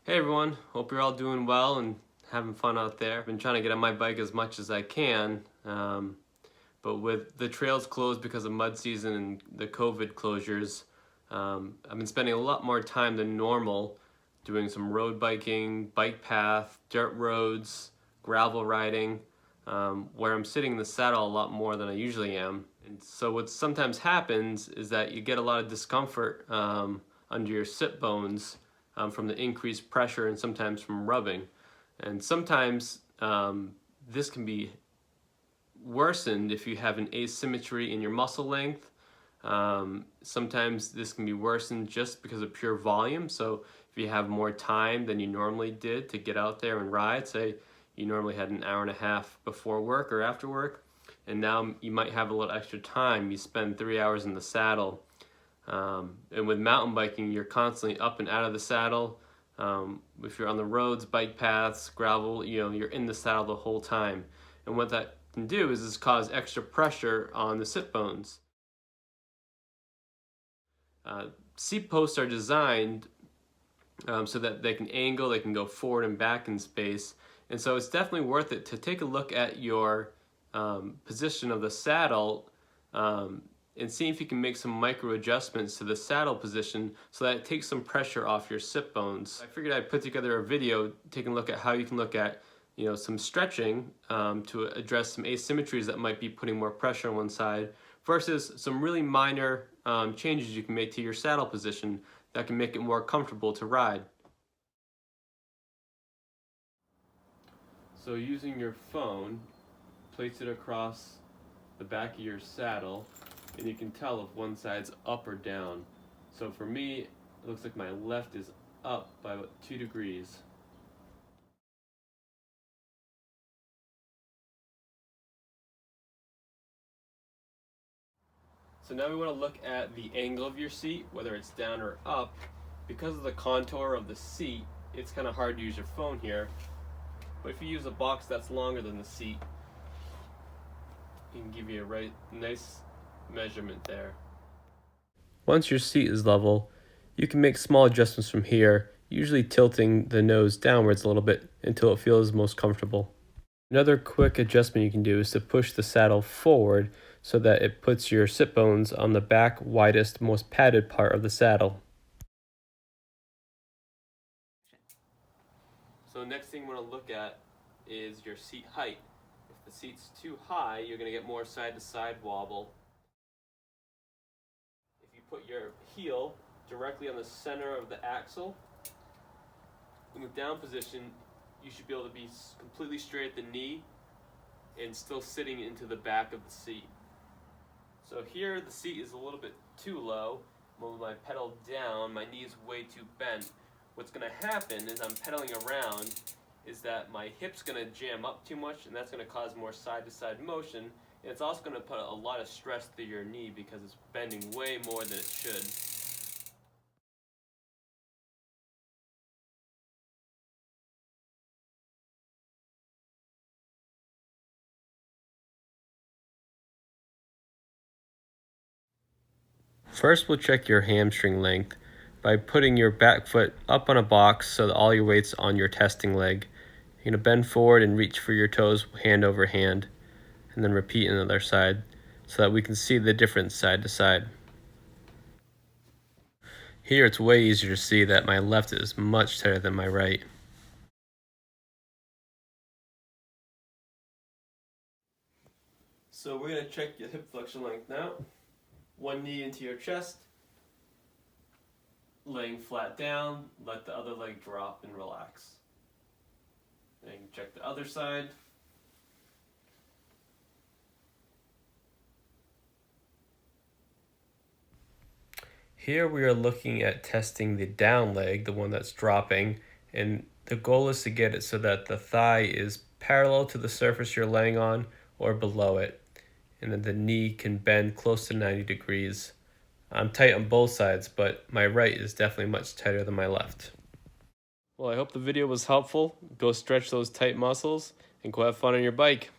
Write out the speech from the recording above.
Hey everyone, hope you're all doing well and having fun out there. I've been trying to get on my bike as much as I can, but with the trails closed because of mud season and the COVID closures, I've been spending a lot more time than normal doing some road biking, bike path, dirt roads, gravel riding, where I'm sitting in the saddle a lot more than I usually am. And so what sometimes happens is that you get a lot of discomfort under your sit bones from the increased pressure and sometimes from rubbing. And sometimes this can be worsened if you have an asymmetry in your muscle length. Sometimes this can be worsened just because of pure volume. So if you have more time than you normally did to get out there and ride, say you normally had an hour and a half before work or after work, and now you might have a little extra time. You spend 3 hours in the saddle. And with mountain biking, you're constantly up and out of the saddle. If you're on the roads, bike paths, gravel, you're in the saddle the whole time. And what that can do is cause extra pressure on the sit bones. Seat posts are designed so that they can angle, they can go forward and back in space. And so it's definitely worth it to take a look at your position of the saddle and see if you can make some micro adjustments to the saddle position so that it takes some pressure off your sit bones. I figured I'd put together a video taking a look at how you can look at some stretching to address some asymmetries that might be putting more pressure on one side versus some really minor changes you can make to your saddle position that can make it more comfortable to ride. So using your phone, place it across the back of your saddle and you can tell if one side's up or down. So for me, it looks like my left is up by about 2 degrees. So now we want to look at the angle of your seat, whether it's down or up. Because of the contour of the seat, it's kind of hard to use your phone here. But if you use a box that's longer than the seat, it can give you a nice measurement there. Once your seat is level, you can make small adjustments from here, usually tilting the nose downwards a little bit until it feels most comfortable. Another quick adjustment you can do is to push the saddle forward so that it puts your sit bones on the back, widest, most padded part of the saddle. So the next thing you want to look at is your seat height. If the seat's too high, you're going to get more side-to-side wobble. If you put your heel directly on the center of the axle, in the down position, you should be able to be completely straight at the knee and still sitting into the back of the seat. So here the seat is a little bit too low. When I pedal down, my knee's way too bent. What's going to happen is I'm pedaling around is that my hip's going to jam up too much, and that's going to cause more side-to-side motion. And it's also going to put a lot of stress through your knee because it's bending way more than it should. First, we'll check your hamstring length by putting your back foot up on a box so that all your weight's on your testing leg. You're going to bend forward and reach for your toes hand over hand, and then repeat on the other side so that we can see the difference side to side. Here it's way easier to see that my left is much tighter than my right. So we're going to check your hip flexion length now. One knee into your chest, laying flat down, let the other leg drop and relax. And check the other side. Here we are looking at testing the down leg, the one that's dropping, and the goal is to get it so that the thigh is parallel to the surface you're laying on or below it, and then the knee can bend close to 90 degrees. I'm tight on both sides, but my right is definitely much tighter than my left. Well, I hope the video was helpful. Go stretch those tight muscles and go have fun on your bike.